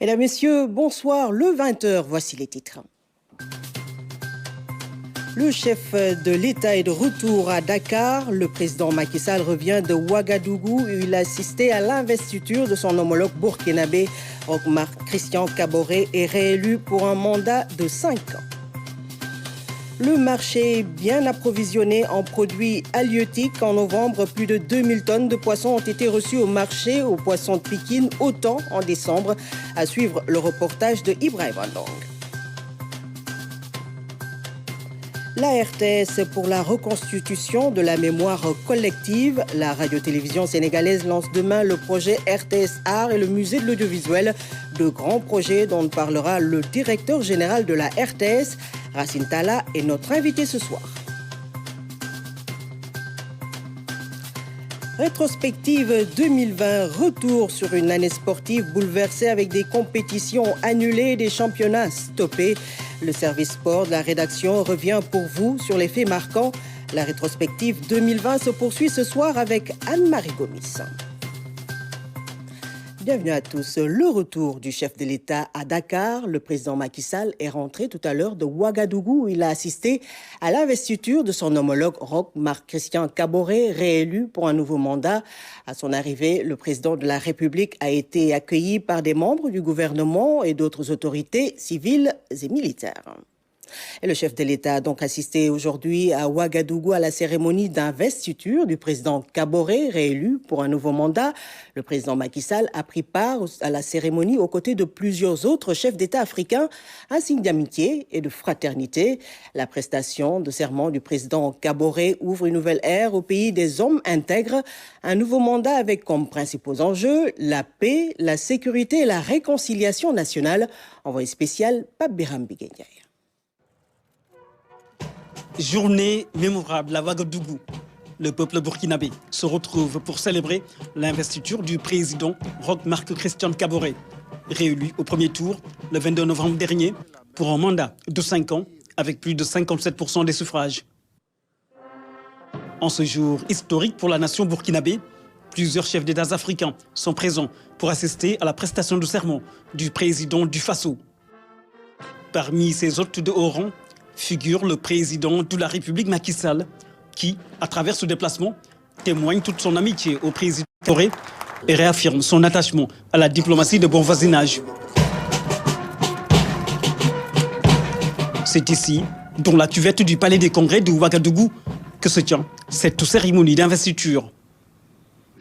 Mesdames, Messieurs, bonsoir. Le 20h, voici les titres. Le chef de l'État est de retour à Dakar. Le président Macky Sall revient de Ouagadougou où il a assisté à l'investiture de son homologue burkinabé, Roch-Marc Christian Kaboré, est réélu pour un mandat de 5 ans. Le marché est bien approvisionné en produits halieutiques. En novembre, plus de 2000 tonnes de poissons ont été reçues au marché aux poissons de Pikine, autant en décembre. À suivre le reportage de Ibrahim Andong. La RTS pour la reconstitution de la mémoire collective. La radio-télévision sénégalaise lance demain le projet RTS Art et le musée de l'audiovisuel. De grands projets dont parlera le directeur général de la RTS, Racine Talla, est notre invité ce soir. Rétrospective 2020, retour sur une année sportive bouleversée avec des compétitions annulées et des championnats stoppés. Le service sport de la rédaction revient pour vous sur les faits marquants. La rétrospective 2020 se poursuit ce soir avec Anne-Marie Gomis. Bienvenue à tous. Le retour du chef de l'État à Dakar. Le président Macky Sall est rentré tout à l'heure de Ouagadougou où il a assisté à l'investiture de son homologue Roch-Marc Christian Kaboré, réélu pour un nouveau mandat. À son arrivée, le président de la République a été accueilli par des membres du gouvernement et d'autres autorités civiles et militaires. Et le chef de l'État a donc assisté aujourd'hui à Ouagadougou à la cérémonie d'investiture du président Kaboré, réélu pour un nouveau mandat. Le président Macky Sall a pris part à la cérémonie aux côtés de plusieurs autres chefs d'État africains, un signe d'amitié et de fraternité. La prestation de serment du président Kaboré ouvre une nouvelle ère au pays des hommes intègres. Un nouveau mandat avec comme principaux enjeux la paix, la sécurité et la réconciliation nationale. Envoyé spécial, Pape Birambi Guéniaï. Journée mémorable à Ouagadougou. Le peuple burkinabé se retrouve pour célébrer l'investiture du président Roch-Marc Christian Kaboré, réélu au premier tour le 22 novembre dernier pour un mandat de 5 ans avec plus de 57% des suffrages. En ce jour historique pour la nation burkinabé, plusieurs chefs d'État africains sont présents pour assister à la prestation de serment du président du Faso. Parmi ces hôtes de haut rang, figure le président de la République Macky Sall, qui, à travers ce déplacement, témoigne toute son amitié au président Kaboré et réaffirme son attachement à la diplomatie de bon voisinage. C'est ici, dans la cuvette du palais des congrès de Ouagadougou, que se tient cette cérémonie d'investiture.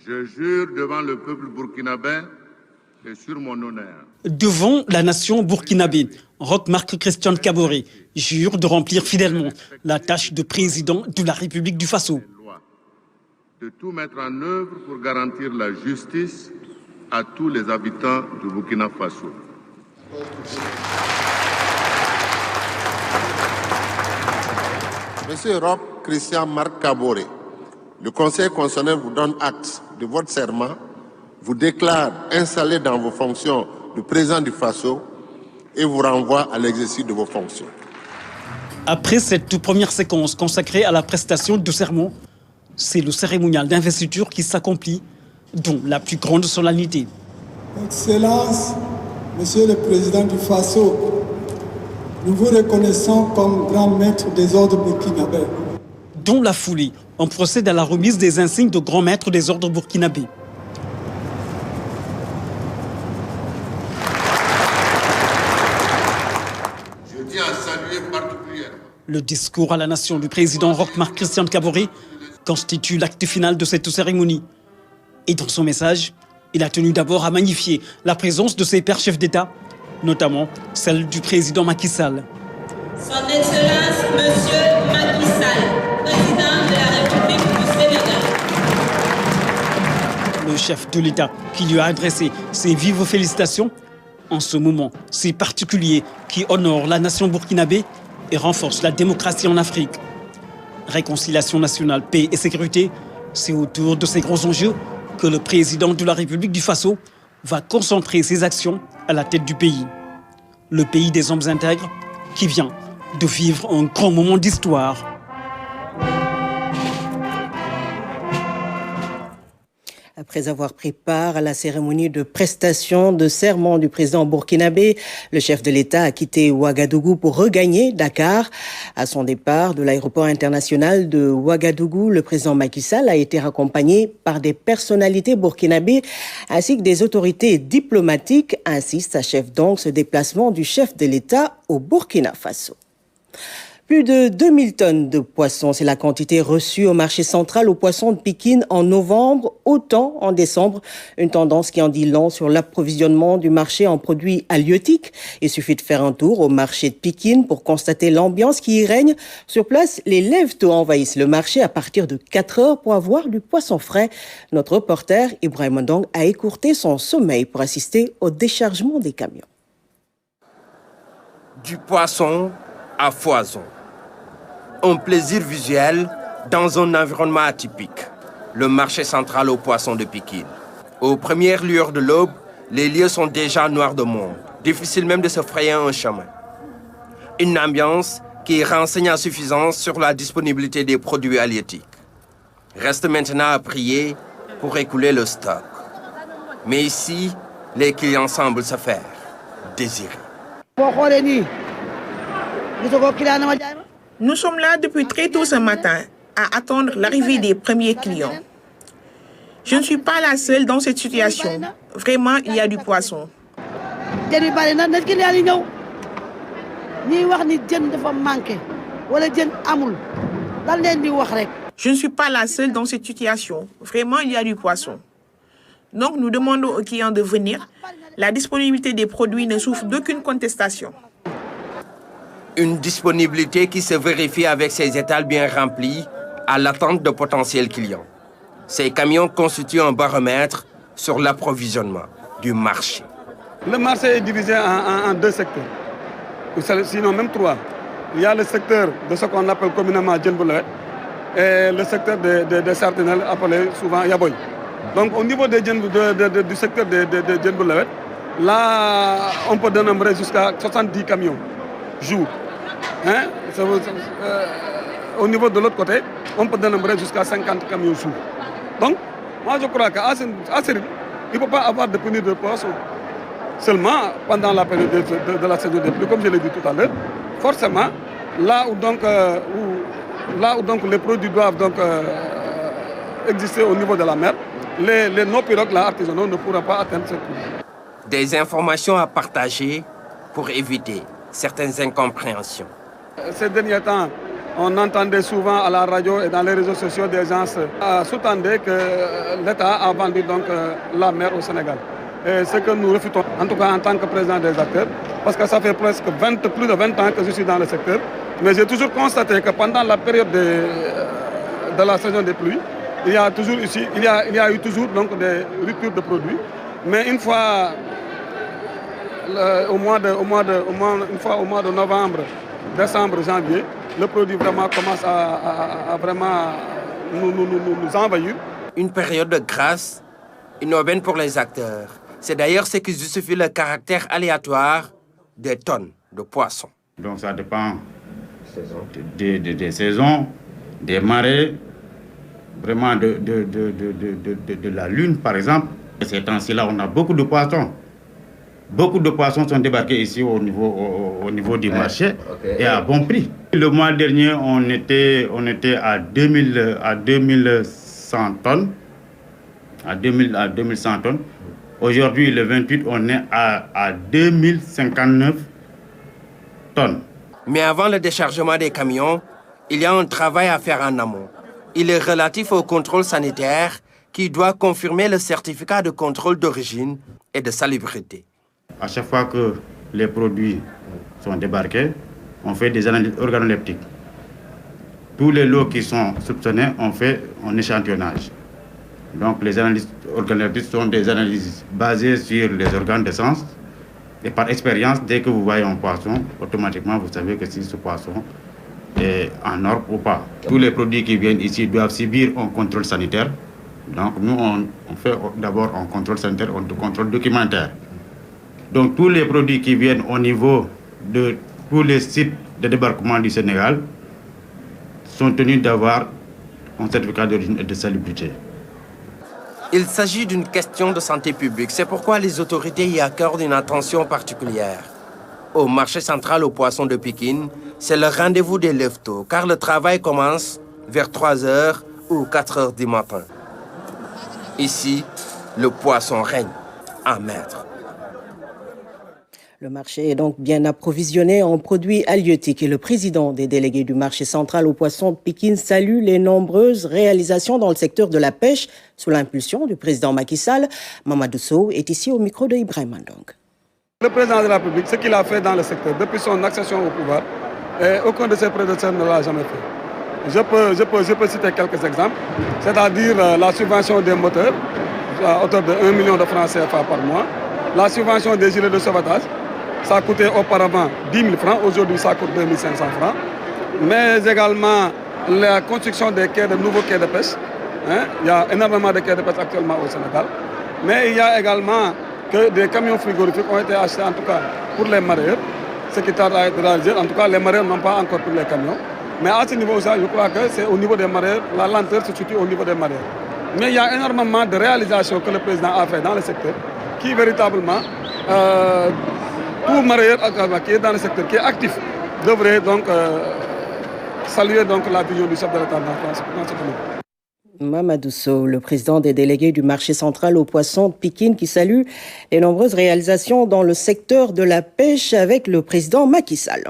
Je jure devant le peuple burkinabé et sur mon honneur. Devant la nation burkinabé, Roch-Marc Christian Kaboré jure de remplir fidèlement la tâche de président de la République du Faso. De tout mettre en œuvre pour garantir la justice à tous les habitants du Burkina Faso. Monsieur Roch Christian Marc Kaboré, le Conseil constitutionnel vous donne acte de votre serment, vous déclare installé dans vos fonctions de président du Faso et vous renvoie à l'exercice de vos fonctions. Après cette toute première séquence consacrée à la prestation de serment, c'est le cérémonial d'investiture qui s'accomplit, dont la plus grande solennité. Excellence, Monsieur le Président du Faso, nous vous reconnaissons comme grand maître des ordres burkinabés. Dans la foulée, on procède à la remise des insignes de grand maître des ordres burkinabés. Le discours à la nation du président Roch-Marc Christian Kaboré constitue l'acte final de cette cérémonie. Et dans son message, il a tenu d'abord à magnifier la présence de ses pairs chefs d'État, notamment celle du président Macky Sall. Son Excellence, Monsieur Macky Sall, président de la République du Sénégal. Le chef de l'État qui lui a adressé ses vives félicitations en ce moment si particulier qui honore la nation burkinabé et renforce la démocratie en Afrique. Réconciliation nationale, paix et sécurité, c'est autour de ces gros enjeux que le président de la République du Faso va concentrer ses actions à la tête du pays. Le pays des hommes intègres qui vient de vivre un grand moment d'histoire. Après avoir pris part à la cérémonie de prestation de serment du président burkinabé, le chef de l'État a quitté Ouagadougou pour regagner Dakar. À son départ de l'aéroport international de Ouagadougou, le président Macky Sall a été raccompagné par des personnalités burkinabées ainsi que des autorités diplomatiques. Ainsi s'achève donc ce déplacement du chef de l'État au Burkina Faso. Plus de 2000 tonnes de poissons, c'est la quantité reçue au marché central aux poissons de Pikine en novembre, autant en décembre. Une tendance qui en dit long sur l'approvisionnement du marché en produits halieutiques. Il suffit de faire un tour au marché de Pikine pour constater l'ambiance qui y règne. Sur place, les lève-tôt envahissent le marché à partir de 4 heures pour avoir du poisson frais. Notre reporter Ibrahim Ndong a écourté son sommeil pour assister au déchargement des camions. Du poisson à foison. Un plaisir visuel dans un environnement atypique, le marché central aux poissons de Pikine. Aux premières lueurs de l'aube, les lieux sont déjà noirs de monde, difficile même de se frayer un chemin. Une ambiance qui renseigne à suffisance sur la disponibilité des produits halieutiques. Reste maintenant à prier pour écouler le stock. Mais ici, les clients semblent se faire désirer. Nous sommes là depuis très tôt ce matin à attendre l'arrivée des premiers clients. Je ne suis pas la seule dans cette situation. Vraiment, il y a du poisson. Je ne suis pas la seule dans cette situation. Vraiment, il y a du poisson. Donc, nous demandons aux clients de venir. La disponibilité des produits ne souffre d'aucune contestation. Une disponibilité qui se vérifie avec ses étals bien remplis à l'attente de potentiels clients. Ces camions constituent un baromètre sur l'approvisionnement du marché. Le marché est divisé en deux secteurs, sinon même trois. Il y a le secteur de ce qu'on appelle communément Djenboulawet et le secteur des Sartinelles appelé souvent Yaboy. Donc au niveau du secteur de Djenboulawet, là on peut dénombrer jusqu'à 70 camions jour. Hein? Au niveau de l'autre côté, on peut dénombrer jusqu'à 50 camions jour. Donc, moi je crois qu'à Sérine, il ne peut pas avoir de pénurie de poissons. Seulement, pendant la période de la saison des pluies, comme je l'ai dit tout à l'heure, forcément, là où les produits doivent exister au niveau de la mer, nos pirogues artisanaux ne pourront pas atteindre ce prix. Des informations à partager pour éviter certaines incompréhensions. Ces derniers temps, on entendait souvent à la radio et dans les réseaux sociaux des gens sous-tendaient que l'État a vendu la mer au Sénégal. Et ce que nous refutons, en tout cas en tant que président des acteurs, parce que ça fait presque plus de 20 ans que je suis dans le secteur, mais j'ai toujours constaté que pendant la période de la saison des pluies, il y a eu toujours des ruptures de produits. Mais une fois au mois de novembre, décembre, janvier, le produit vraiment commence à vraiment nous envahir. Une période de grâce, une aubaine pour les acteurs. C'est d'ailleurs ce qui justifie le caractère aléatoire des tonnes de poissons. Donc ça dépend des saisons, des marées, vraiment de la lune par exemple. Ces temps-ci-là, on a beaucoup de poissons. Beaucoup de poissons sont débarqués ici au niveau du marché et à bon prix. Le mois dernier, on était à 2100 tonnes. À 2100 tonnes. Aujourd'hui, le 28, on est à 2059 tonnes. Mais avant le déchargement des camions, il y a un travail à faire en amont. Il est relatif au contrôle sanitaire qui doit confirmer le certificat de contrôle d'origine et de salubrité. À chaque fois que les produits sont débarqués, on fait des analyses organoleptiques. Tous les lots qui sont soupçonnés, on fait un échantillonnage. Donc les analyses organoleptiques sont des analyses basées sur les organes de sens. Et par expérience, dès que vous voyez un poisson, automatiquement vous savez que si ce poisson est en norme ou pas. Tous les produits qui viennent ici doivent subir un contrôle sanitaire. Donc nous, on fait d'abord un contrôle sanitaire, un contrôle documentaire. Donc tous les produits qui viennent au niveau de tous les sites de débarquement du Sénégal sont tenus d'avoir un certificat d'origine et de salubrité. Il s'agit d'une question de santé publique. C'est pourquoi les autorités y accordent une attention particulière. Au marché central aux poissons de Pékin, c'est le rendez-vous des lève-tôt, car le travail commence vers 3h ou 4h du matin. Ici, le poisson règne en maître. Le marché est donc bien approvisionné en produits halieutiques et le président des délégués du marché central aux poissons de Pékin salue les nombreuses réalisations dans le secteur de la pêche sous l'impulsion du président Macky Sall. Mamadou Sow est ici au micro de Ibrahim Mandong. Le président de la République, ce qu'il a fait dans le secteur depuis son accession au pouvoir, aucun de ses prédécesseurs ne l'a jamais fait. Je peux citer quelques exemples, c'est-à-dire la subvention des moteurs à hauteur de 1 million de francs CFA par mois, la subvention des gilets de sauvetage. Ça coûtait auparavant 10 000 francs, aujourd'hui ça coûte 2 500 francs. Mais également la construction des quais, de nouveaux quais de pêche. Il y a énormément de quais de pêche actuellement au Sénégal. Mais il y a également que des camions frigorifiques ont été achetés en tout cas pour les mareyeurs. Ce qui tarde à être réalisé, en tout cas les mareyeurs n'ont pas encore pris les camions. Mais à ce niveau-là, je crois que c'est au niveau des mareyeurs, la lenteur se situe au niveau des mareyeurs. Mais il y a énormément de réalisations que le président a fait dans le secteur qui véritablement... tout mareyeur qui est dans le secteur, qui est actif, devrait donc saluer donc la vision du chef de l'État dans ce domaine. Mamadou Sow, le président des délégués du marché central aux poissons de Pékin, qui salue les nombreuses réalisations dans le secteur de la pêche avec le président Macky Sall.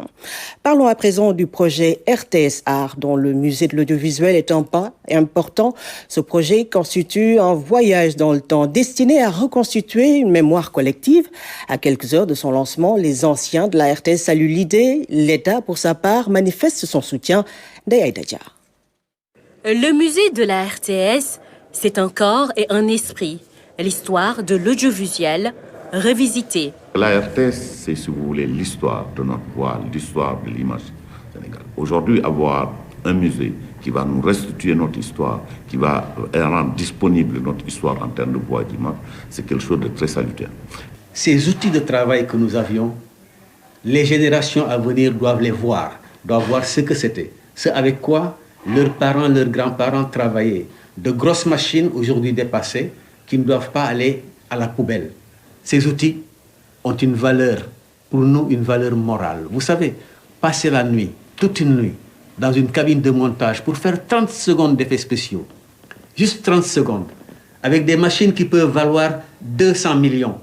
Parlons à présent du projet RTS Art, dont le musée de l'audiovisuel est un pas important. Ce projet constitue un voyage dans le temps destiné à reconstituer une mémoire collective. À quelques heures de son lancement, les anciens de la RTS saluent l'idée. L'État, pour sa part, manifeste son soutien. Dayaïda Diar. Le musée de la RTS, c'est un corps et un esprit. L'histoire de l'audiovisuel revisitée. La RTS, c'est, si vous voulez, l'histoire de notre voix, l'histoire de l'image sénégalaise. Aujourd'hui, avoir un musée qui va nous restituer notre histoire, qui va rendre disponible notre histoire en termes de voix et d'image, c'est quelque chose de très salutaire. Ces outils de travail que nous avions, les générations à venir doivent les voir, doivent voir ce que c'était, ce avec quoi leurs parents, leurs grands-parents travaillaient. De grosses machines aujourd'hui dépassées qui ne doivent pas aller à la poubelle. Ces outils ont une valeur, pour nous, une valeur morale. Vous savez, passer la nuit, toute une nuit, dans une cabine de montage pour faire 30 secondes d'effets spéciaux, juste 30 secondes, avec des machines qui peuvent valoir 200 millions.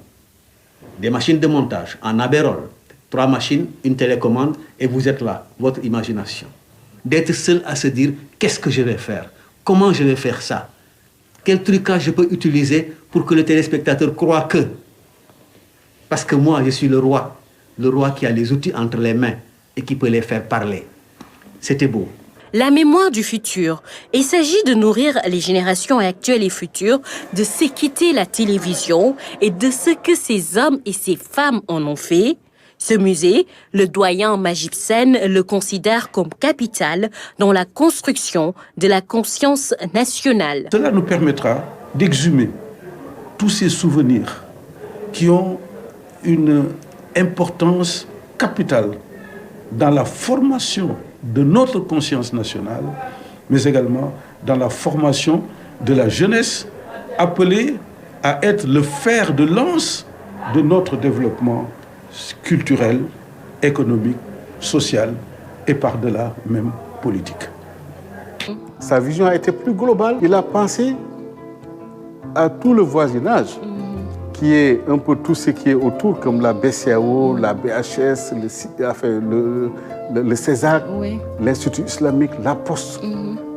Des machines de montage en Aberol, 3 machines, une télécommande, et vous êtes là, votre imagination. D'être seul à se dire, qu'est-ce que je vais faire? Comment je vais faire ça? Quel trucage je peux utiliser pour que le téléspectateur croit que? Parce que moi, je suis le roi qui a les outils entre les mains et qui peut les faire parler. C'était beau. La mémoire du futur. Il s'agit de nourrir les générations actuelles et futures de ce qu'était la télévision et de ce que ces hommes et ces femmes en ont fait. Ce musée, le doyen Majib Sen le considère comme capital dans la construction de la conscience nationale. Cela nous permettra d'exhumer tous ces souvenirs qui ont une importance capitale dans la formation de notre conscience nationale, mais également dans la formation de la jeunesse appelée à être le fer de lance de notre développement culturel, économique, social et par-delà même politique. Sa vision a été plus globale. Il a pensé à tout le voisinage, qui est un peu tout ce qui est autour, comme la BCAO, la BHS, le CESAC, oui, l'Institut islamique, la Poste.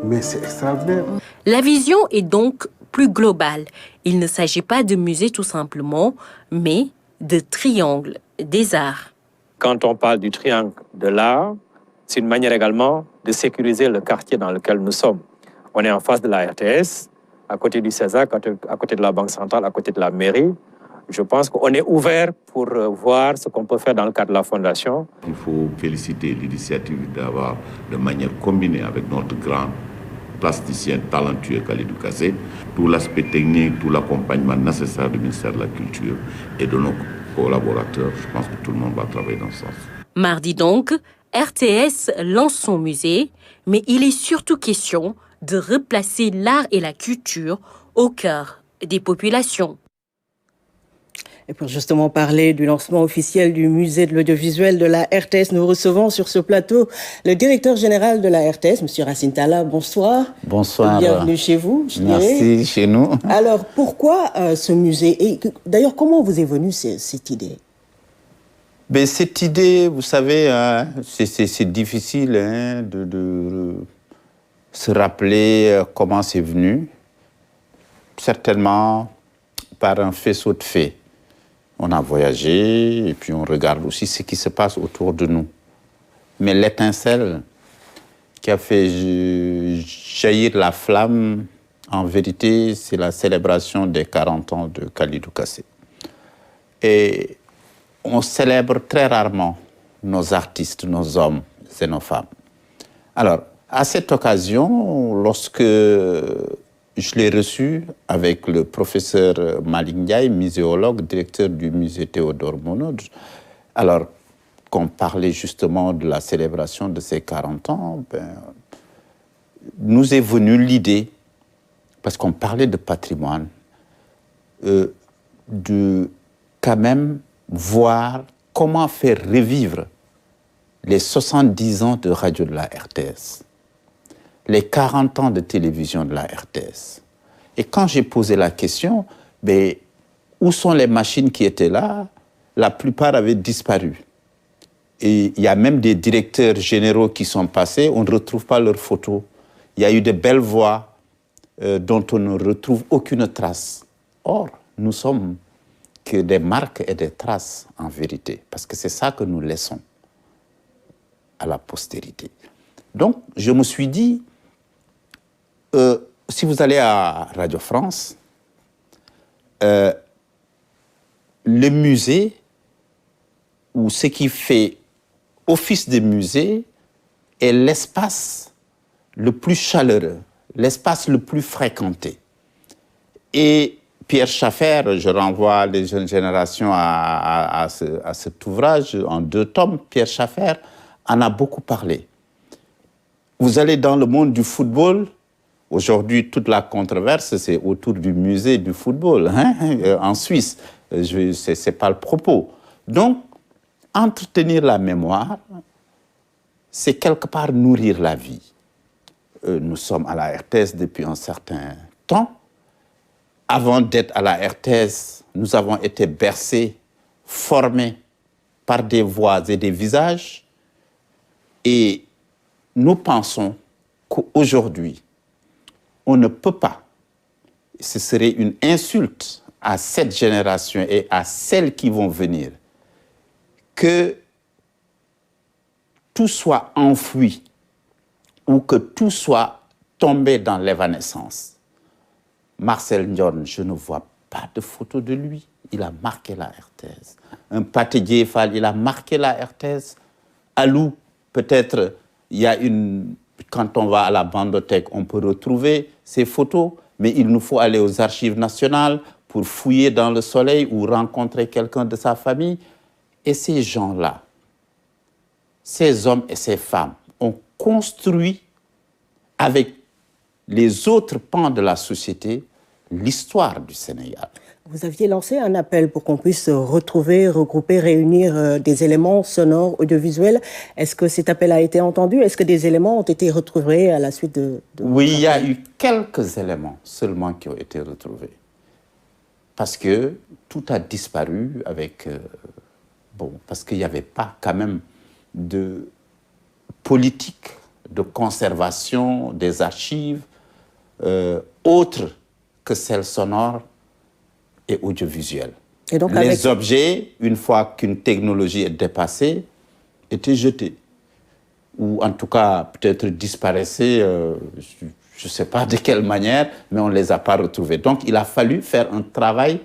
Mais c'est extraordinaire. La vision est donc plus globale. Il ne s'agit pas de musée tout simplement, mais de triangle des arts. Quand on parle du triangle de l'art, c'est une manière également de sécuriser le quartier dans lequel nous sommes. On est en face de la RTS, à côté du CESAC, à côté de la Banque centrale, à côté de la mairie. Je pense qu'on est ouvert pour voir ce qu'on peut faire dans le cadre de la Fondation. Il faut féliciter l'initiative d'avoir, de manière combinée avec notre grand plasticien talentueux Khalidou Kassé, tout l'aspect technique, tout l'accompagnement nécessaire du ministère de la Culture et de nos collaborateurs. Je pense que tout le monde va travailler dans ce sens. Mardi donc, RTS lance son musée, mais il est surtout question de replacer l'art et la culture au cœur des populations. Et pour justement parler du lancement officiel du musée de l'audiovisuel de la RTS, nous recevons sur ce plateau le directeur général de la RTS, M. Racine Talla. Bonsoir. Bonsoir. Bienvenue chez vous. Merci, chez nous. Alors, pourquoi ce musée? Et d'ailleurs, comment vous est venue cette idée? Ben, cette idée, vous savez, c'est difficile de se rappeler comment c'est venu. Certainement par un faisceau de faits. On a voyagé et puis on regarde aussi ce qui se passe autour de nous. Mais l'étincelle qui a fait jaillir la flamme, en vérité, c'est la célébration des 40 ans de Khalidou Kassé. Et on célèbre très rarement nos artistes, nos hommes et nos femmes. Alors, à cette occasion, lorsque je l'ai reçu avec le professeur Malick Ndiaye, muséologue, directeur du musée Théodore Monod. Alors, qu'on parlait justement de la célébration de ces 40 ans, nous est venue l'idée, parce qu'on parlait de patrimoine, de quand même voir comment faire revivre les 70 ans de radio de la RTS. Les 40 ans de télévision de la RTS. Et quand j'ai posé la question, où sont les machines qui étaient là? La plupart avaient disparu. Et il y a même des directeurs généraux qui sont passés, on ne retrouve pas leurs photos. Il y a eu de belles voix dont on ne retrouve aucune trace. Or, nous sommes que des marques et des traces en vérité, parce que c'est ça que nous laissons à la postérité. Donc, je me suis dit, si vous allez à Radio France, le musée, ou ce qui fait office de musée, est l'espace le plus chaleureux, l'espace le plus fréquenté. Et Pierre Schaffer, je renvoie les jeunes générations à cet ouvrage en 2 tomes, Pierre Schaffer en a beaucoup parlé. Vous allez dans le monde du football. Aujourd'hui, toute la controverse, c'est autour du musée du football, en Suisse. Ce n'est pas le propos. Donc, entretenir la mémoire, c'est quelque part nourrir la vie. Nous sommes à la RTS depuis un certain temps. Avant d'être à la RTS, nous avons été bercés, formés par des voix et des visages. Et nous pensons qu'aujourd'hui, on ne peut pas, ce serait une insulte à cette génération et à celles qui vont venir, que tout soit enfoui ou que tout soit tombé dans l'évanescence. Marcel Ndione, je ne vois pas de photo de lui. Il a marqué la RTS. Un Pathé Dieye Fall, il a marqué la RTS. Alou, peut-être, il y a une... Quand on va à la bandothèque, on peut retrouver ces photos, mais il nous faut aller aux archives nationales pour fouiller dans le soleil ou rencontrer quelqu'un de sa famille. Et ces gens-là, ces hommes et ces femmes, ont construit avec les autres pans de la société l'histoire du Sénégal. Vous aviez lancé un appel pour qu'on puisse retrouver, regrouper, réunir des éléments sonores, audiovisuels. Est-ce que cet appel a été entendu? Est-ce que des éléments ont été retrouvés à la suite de... Oui, il y a eu quelques éléments seulement qui ont été retrouvés. Parce que tout a disparu avec... parce qu'il n'y avait pas quand même de politique de conservation des archives autres que celles sonores et audiovisuelles. Et donc les objets, une fois qu'une technologie est dépassée, étaient jetés. Ou en tout cas, peut-être disparaissaient, je ne sais pas de quelle manière, mais on ne les a pas retrouvés. Donc il a fallu faire un travail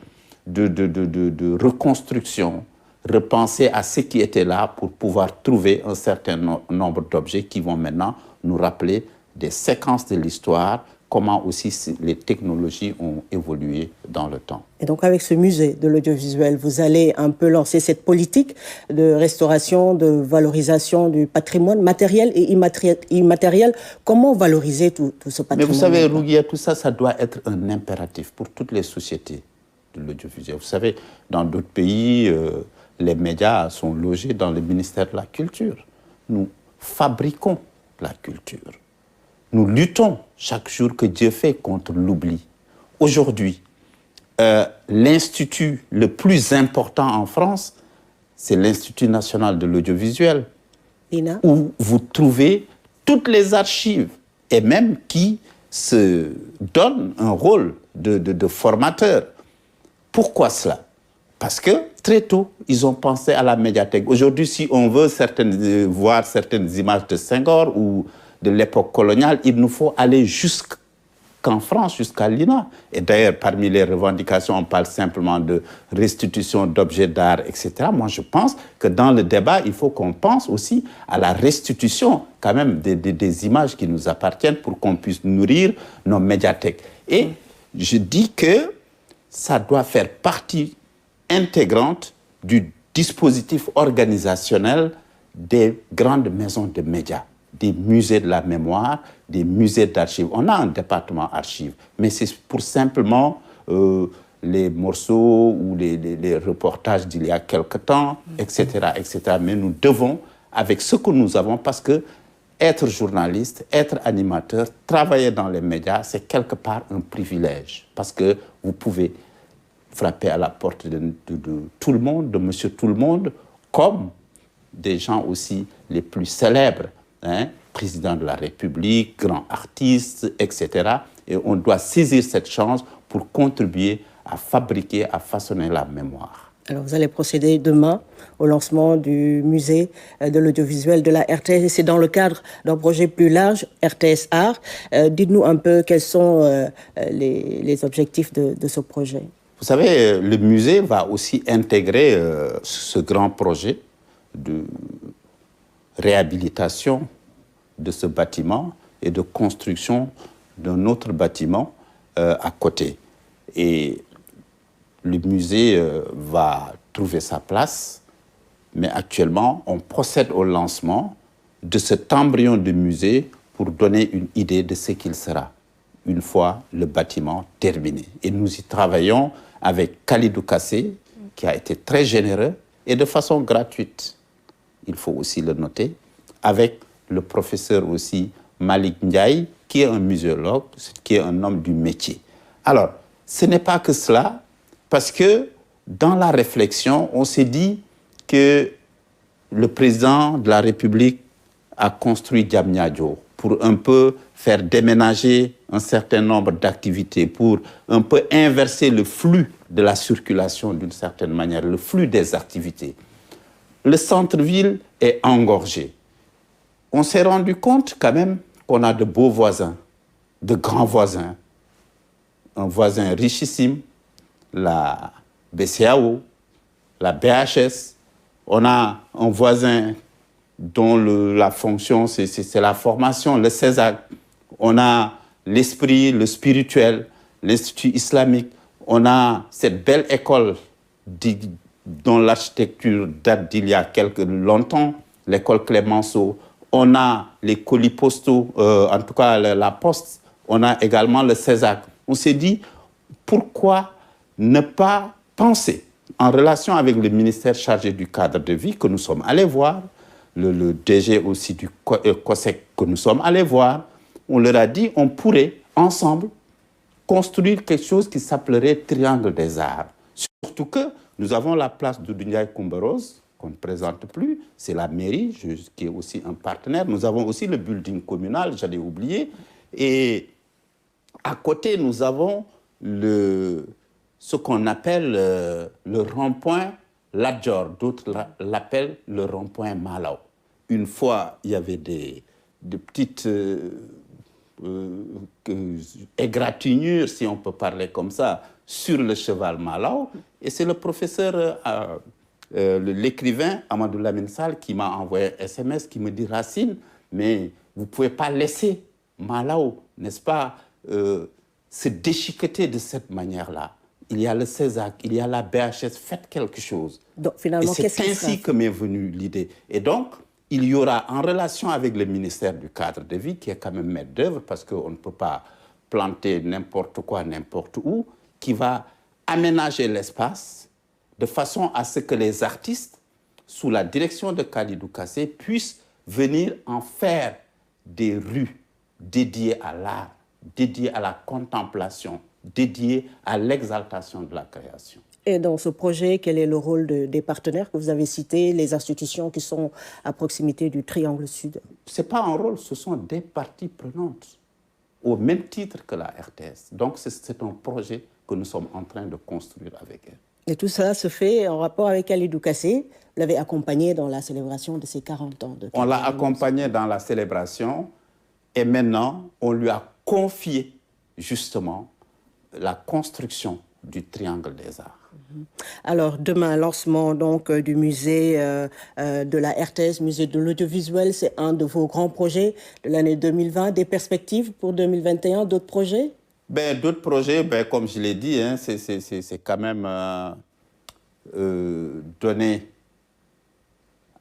de reconstruction, repenser à ce qui était là pour pouvoir trouver un certain nombre d'objets qui vont maintenant nous rappeler des séquences de l'histoire comment aussi les technologies ont évolué dans le temps. Et donc avec ce musée de l'audiovisuel, vous allez un peu lancer cette politique de restauration, de valorisation du patrimoine matériel et immatériel. Comment valoriser tout ce patrimoine? Mais vous savez, Rougia, tout ça, ça doit être un impératif pour toutes les sociétés de l'audiovisuel. Vous savez, dans d'autres pays, les médias sont logés dans le ministère de la Culture. Nous fabriquons la culture. Nous luttons chaque jour que Dieu fait contre l'oubli. Aujourd'hui, l'institut le plus important en France, c'est l'Institut national de l'audiovisuel, où vous trouvez toutes les archives et même qui se donnent un rôle de formateur. Pourquoi cela? Parce que très tôt, ils ont pensé à la médiathèque. Aujourd'hui, si on veut voir certaines images de Senghor ou de l'époque coloniale, il nous faut aller jusqu'en France, jusqu'à l'INA. Et d'ailleurs, parmi les revendications, on parle simplement de restitution d'objets d'art, etc. Moi, je pense que dans le débat, il faut qu'on pense aussi à la restitution quand même des images qui nous appartiennent pour qu'on puisse nourrir nos médiathèques. Et je dis que ça doit faire partie intégrante du dispositif organisationnel des grandes maisons de médias, des musées de la mémoire, des musées d'archives. On a un département archives, mais c'est pour simplement les morceaux ou les reportages d'il y a quelque temps, etc., etc. Mais nous devons, avec ce que nous avons, parce que être journaliste, être animateur, travailler dans les médias, c'est quelque part un privilège, parce que vous pouvez frapper à la porte de tout le monde, de monsieur tout le monde, comme des gens aussi les plus célèbres, président de la République, grands artistes, etc. Et on doit saisir cette chance pour contribuer à fabriquer, à façonner la mémoire. Alors vous allez procéder demain au lancement du musée de l'audiovisuel de la RTS et c'est dans le cadre d'un projet plus large, RTS Art. Dites-nous un peu quels sont les objectifs de ce projet. Vous savez, le musée va aussi intégrer ce grand projet de réhabilitation de ce bâtiment et de construction d'un autre bâtiment à côté. Et le musée va trouver sa place, mais actuellement, on procède au lancement de cet embryon de musée pour donner une idée de ce qu'il sera une fois le bâtiment terminé. Et nous y travaillons avec Khalidou Kassé, qui a été très généreux et de façon gratuite, il faut aussi le noter, avec le professeur aussi Malik Ndiaye, qui est un muséologue, qui est un homme du métier. Alors, ce n'est pas que cela, parce que dans la réflexion, on s'est dit que le président de la République a construit Diamniadio pour un peu faire déménager un certain nombre d'activités, pour un peu inverser le flux de la circulation d'une certaine manière, le flux des activités. Le centre-ville est engorgé. On s'est rendu compte quand même qu'on a de beaux voisins, de grands voisins. Un voisin richissime, la BCAO, la BHS. On a un voisin dont la fonction, c'est la formation, le CESAC. On a l'esprit, le spirituel, l'Institut islamique. On a cette belle école dont l'architecture date d'il y a longtemps, l'école Clémenceau. On a les colis postaux, en tout cas la Poste. On a également le CESAC. On s'est dit, pourquoi ne pas penser en relation avec le ministère chargé du cadre de vie que nous sommes allés voir, le DG aussi du COSEC que nous sommes allés voir. On leur a dit, on pourrait ensemble construire quelque chose qui s'appellerait Triangle des Arts. Surtout que nous avons la place de Ndiaye Coumba Rose, qu'on ne présente plus, c'est la mairie qui est aussi un partenaire. Nous avons aussi le building communal, j'allais oublier. Et à côté, nous avons ce qu'on appelle le rond-point Ladjor, d'autres l'appellent le rond-point Malao. Une fois, il y avait des petites égratignures, si on peut parler comme ça, sur le cheval Malao. Et c'est le professeur, l'écrivain Amadou Lamine Sall qui m'a envoyé un SMS qui me dit « Racine, mais vous ne pouvez pas laisser Malao, n'est-ce pas, se déchiqueter de cette manière-là. Il y a le CESAC, il y a la BHS, faites quelque chose. Donc, finalement, et c'est ainsi que m'est venue l'idée. Et donc, il y aura, en relation avec le ministère du cadre de vie, qui est quand même maître d'œuvre, parce qu'on ne peut pas planter n'importe quoi, n'importe où, qui va aménager l'espace de façon à ce que les artistes, sous la direction de Khalidou Kassé, puissent venir en faire des rues dédiées à l'art, dédiées à la contemplation, dédiées à l'exaltation de la création. Et dans ce projet, quel est le rôle des partenaires que vous avez cités, les institutions qui sont à proximité du Triangle Sud? Ce n'est pas un rôle, ce sont des parties prenantes, au même titre que la RTS. Donc c'est un projet que nous sommes en train de construire avec elle. Et tout ça se fait en rapport avec Khalidou Kassé. Vous l'avez accompagné dans la célébration de ses 40 ans. On l'a accompagné dans la célébration et maintenant, on lui a confié justement la construction du Triangle des Arts. Alors, demain, lancement donc du musée de la RTS, musée de l'audiovisuel, c'est un de vos grands projets de l'année 2020. Des perspectives pour 2021, d'autres projets? D'autres projets, comme je l'ai dit, hein, c'est quand même donner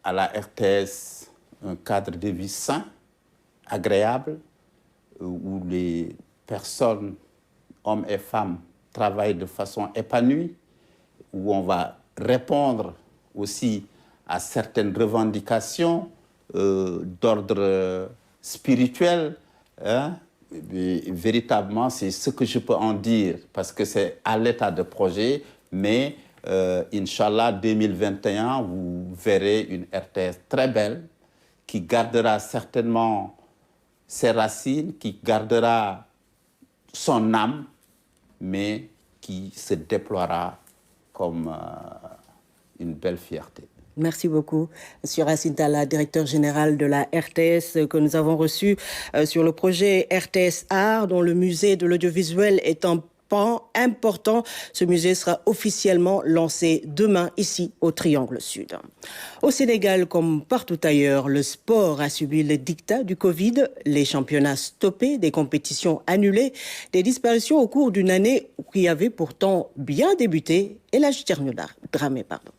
à la RTS un cadre de vie sain, agréable, où les personnes, hommes et femmes, travaillent de façon épanouie, où on va répondre aussi à certaines revendications d'ordre spirituel. Hein. Véritablement, c'est ce que je peux en dire, parce que c'est à l'état de projet, mais Inch'Allah, 2021, vous verrez une RTS très belle, qui gardera certainement ses racines, qui gardera son âme, mais qui se déploiera comme une belle fierté. Merci beaucoup, M. Racine Talla, directeur général de la RTS, que nous avons reçu sur le projet RTS Art, dont le musée de l'audiovisuel est un pan important. Ce musée sera officiellement lancé demain ici au Triangle Sud. Au Sénégal, comme partout ailleurs, le sport a subi le diktat du Covid, les championnats stoppés, des compétitions annulées, des disparitions au cours d'une année qui avait pourtant bien débuté. Et la Dramé, pardon.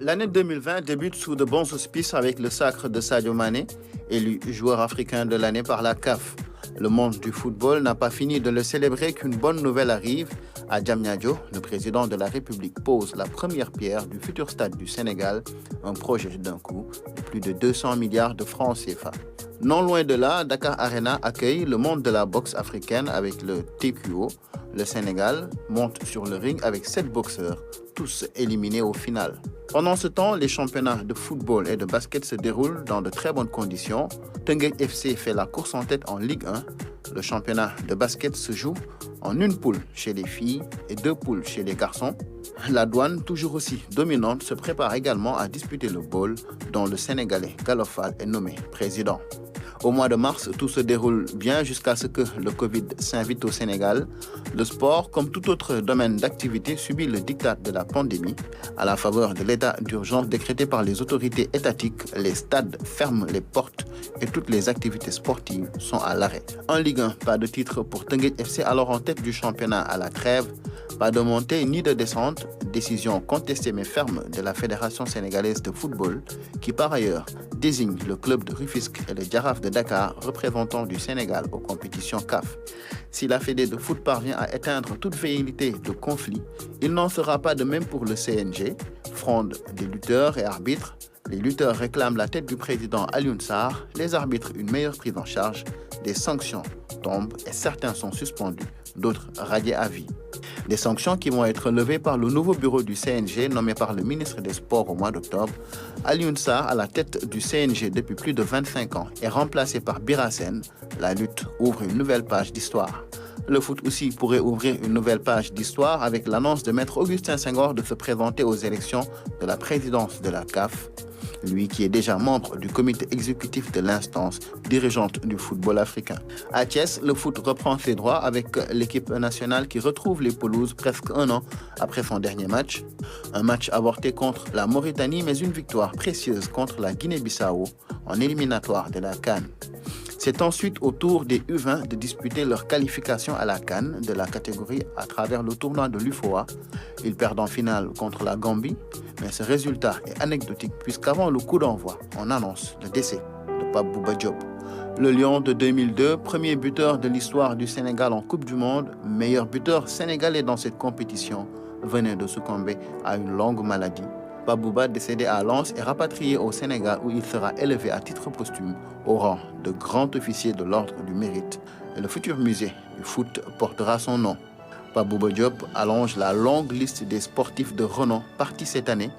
L'année 2020 débute sous de bons auspices avec le sacre de Sadio Mané, élu joueur africain de l'année par la CAF. Le monde du football n'a pas fini de le célébrer qu'une bonne nouvelle arrive. À Diamniadio, le président de la République pose la première pierre du futur stade du Sénégal, un projet d'un coût de plus de 200 milliards de francs CFA. Non loin de là, Dakar Arena accueille le monde de la boxe africaine avec le TQO. Le Sénégal monte sur le ring avec 7 boxeurs, tous éliminés au final. Pendant ce temps, les championnats de football et de basket se déroulent dans de très bonnes conditions. Teungueth FC fait la course en tête en Ligue 1. Le championnat de basket se joue en une poule chez les filles et 2 poules chez les garçons. La Douane, toujours aussi dominante, se prépare également à disputer le bowl dont le Sénégalais Galofal est nommé président. Au mois de mars, tout se déroule bien jusqu'à ce que le Covid s'invite au Sénégal. Le sport, comme tout autre domaine d'activité, subit le diktat de la pandémie. À la faveur de l'état d'urgence décrété par les autorités étatiques, les stades ferment les portes et toutes les activités sportives sont à l'arrêt. En Ligue 1, pas de titre pour Teungueth FC, alors en tête du championnat à la trêve. Pas de montée ni de descente. Décision contestée mais ferme de la Fédération sénégalaise de football, qui par ailleurs désigne le club de Rufisque et le Jaraaf de Dakar, représentants du Sénégal aux compétitions CAF. Si la Fédé de foot parvient à éteindre toute velléité de conflit, il n'en sera pas de même pour le CNG. Fronde des lutteurs et arbitres. Les lutteurs réclament la tête du président Alioune Sarr, les arbitres une meilleure prise en charge, des sanctions tombent et certains sont suspendus, d'autres radiés à vie. Des sanctions qui vont être levées par le nouveau bureau du CNG nommé par le ministre des Sports au mois d'octobre. Alioune Sarr, à la tête du CNG depuis plus de 25 ans, est remplacé par Birassène. La lutte ouvre une nouvelle page d'histoire. Le foot aussi pourrait ouvrir une nouvelle page d'histoire avec l'annonce de Maître Augustin Senghor de se présenter aux élections de la présidence de la CAF. Lui qui est déjà membre du comité exécutif de l'instance dirigeante du football africain. À Thiès, le foot reprend ses droits avec l'équipe nationale qui retrouve les pelouses presque un an après son dernier match. Un match avorté contre la Mauritanie, mais une victoire précieuse contre la Guinée-Bissau en éliminatoire de la CAN. C'est ensuite au tour des U20 de disputer leur qualification à la CAN de la catégorie à travers le tournoi de l'UFOA. Ils perdent en finale contre la Gambie, mais ce résultat est anecdotique puisqu'avant le coup d'envoi, on annonce le décès de Pape Bouba Diop. Le Lion de 2002, premier buteur de l'histoire du Sénégal en Coupe du Monde, meilleur buteur sénégalais dans cette compétition, venait de succomber à une longue maladie. Pape Bouba, décédé à Lens, est rapatrié au Sénégal où il sera élevé à titre posthume au rang de grand officier de l'ordre du mérite. Et le futur musée du foot portera son nom. Pape Bouba Diop allonge la longue liste des sportifs de renom partis cette année.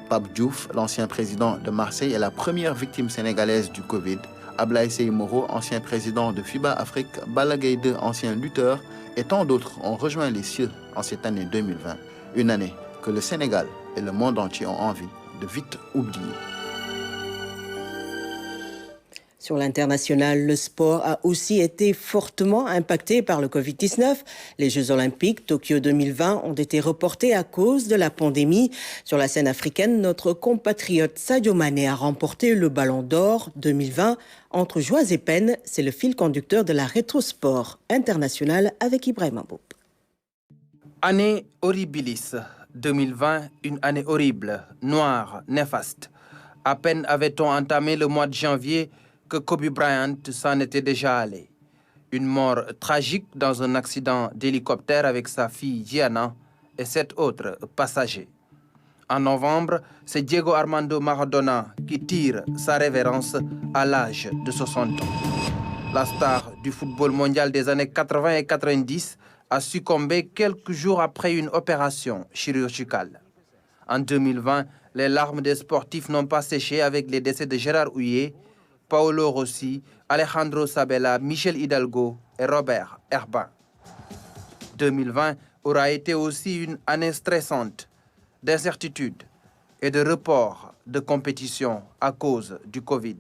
Pape Diouf, l'ancien président de Marseille, est la première victime sénégalaise du Covid. Ablaye Seye Moro, ancien président de FIBA Afrique, Balla Gaye 2, ancien lutteur, et tant d'autres ont rejoint les cieux en cette année 2020. Une année que le Sénégal et le monde entier ont envie de vite oublier. Sur l'international, le sport a aussi été fortement impacté par le Covid-19. Les Jeux olympiques Tokyo 2020 ont été reportés à cause de la pandémie. Sur la scène africaine, notre compatriote Sadio Mané a remporté le Ballon d'Or 2020. Entre joies et peines, c'est le fil conducteur de la rétrosport internationale avec Ibrahim Aboub. Année horribilis 2020, une année horrible, noire, néfaste. À peine avait-on entamé le mois de janvier que Kobe Bryant s'en était déjà allé. Une mort tragique dans un accident d'hélicoptère avec sa fille Gianna et 7 autres passagers. En novembre, c'est Diego Armando Maradona qui tire sa révérence à l'âge de 60 ans. La star du football mondial des années 80 et 90 a succombé quelques jours après une opération chirurgicale. En 2020, les larmes des sportifs n'ont pas séché avec les décès de Gérard Houllier, Paolo Rossi, Alejandro Sabella, Michel Hidalgo et Robert Herbin. 2020 aura été aussi une année stressante d'incertitude et de report de compétition à cause du Covid.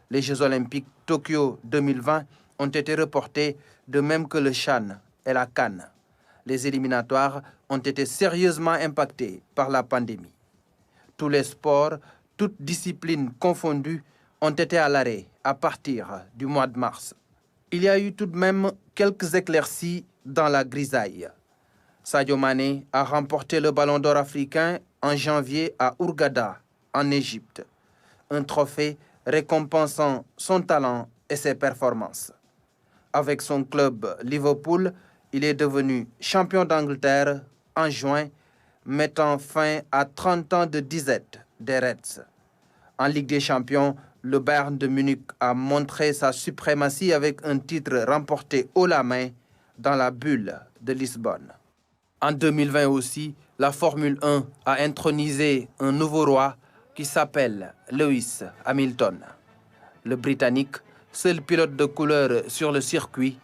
Les Jeux olympiques Tokyo 2020 ont été reportés, de même que le CHAN et la CAN. Les éliminatoires ont été sérieusement impactés par la pandémie. Tous les sports, toutes disciplines confondues, ont été à l'arrêt à partir du mois de mars. Il y a eu tout de même quelques éclaircies dans la grisaille. Sadio Mané a remporté le Ballon d'Or africain en janvier à Hurghada, en Égypte. Un trophée récompensant son talent et ses performances. Avec son club Liverpool, il est devenu champion d'Angleterre en juin, mettant fin à 30 ans de disette des Reds. En Ligue des Champions, le Bayern de Munich a montré sa suprématie avec un titre remporté haut la main dans la bulle de Lisbonne. En 2020 aussi, la Formule 1 a intronisé un nouveau roi qui s'appelle Lewis Hamilton. Le Britannique, seul pilote de couleur sur le circuit,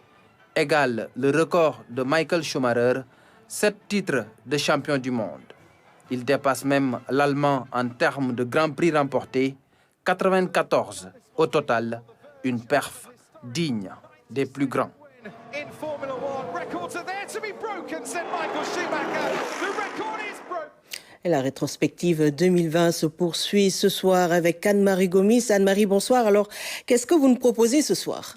égale le record de Michael Schumacher, 7 titres de champion du monde. Il dépasse même l'Allemand en termes de Grand Prix remportés, 94 au total, une perf digne des plus grands. Et la rétrospective 2020 se poursuit ce soir avec Anne-Marie Gomis. Anne-Marie, bonsoir. Alors, qu'est-ce que vous nous proposez ce soir ?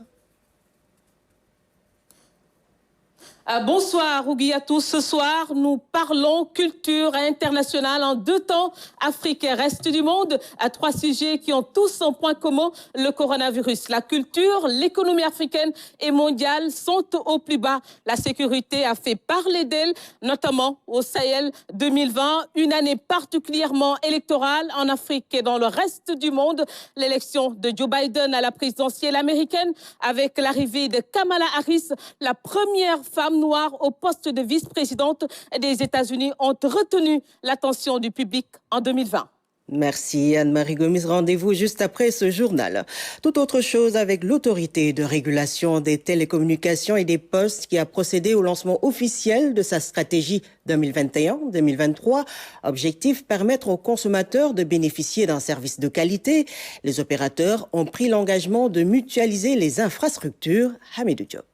Bonsoir, Ougui à tous. Ce soir, nous parlons culture internationale en 2 temps, Afrique et reste du monde, à 3 sujets qui ont tous un point commun, le coronavirus. La culture, l'économie africaine et mondiale sont au plus bas. La sécurité a fait parler d'elle, notamment au Sahel 2020, une année particulièrement électorale en Afrique et dans le reste du monde. L'élection de Joe Biden à la présidentielle américaine avec l'arrivée de Kamala Harris, la première femme noire au poste de vice-présidente des États-Unis ont retenu l'attention du public en 2020. Merci Anne-Marie Gomis. Rendez-vous juste après ce journal. Tout autre chose avec l'autorité de régulation des télécommunications et des postes qui a procédé au lancement officiel de sa stratégie 2021-2023. Objectif, permettre aux consommateurs de bénéficier d'un service de qualité. Les opérateurs ont pris l'engagement de mutualiser les infrastructures. Hamidou Diop.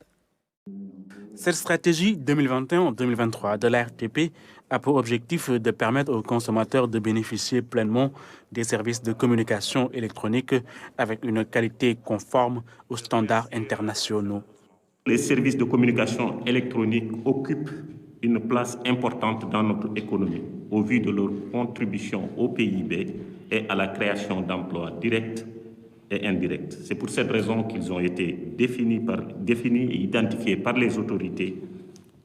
Cette stratégie 2021-2023 de la RTP a pour objectif de permettre aux consommateurs de bénéficier pleinement des services de communication électronique avec une qualité conforme aux standards internationaux. Les services de communication électronique occupent une place importante dans notre économie au vu de leur contribution au PIB et à la création d'emplois directs et indirects. C'est pour cette raison qu'ils ont été définis et identifiés par les autorités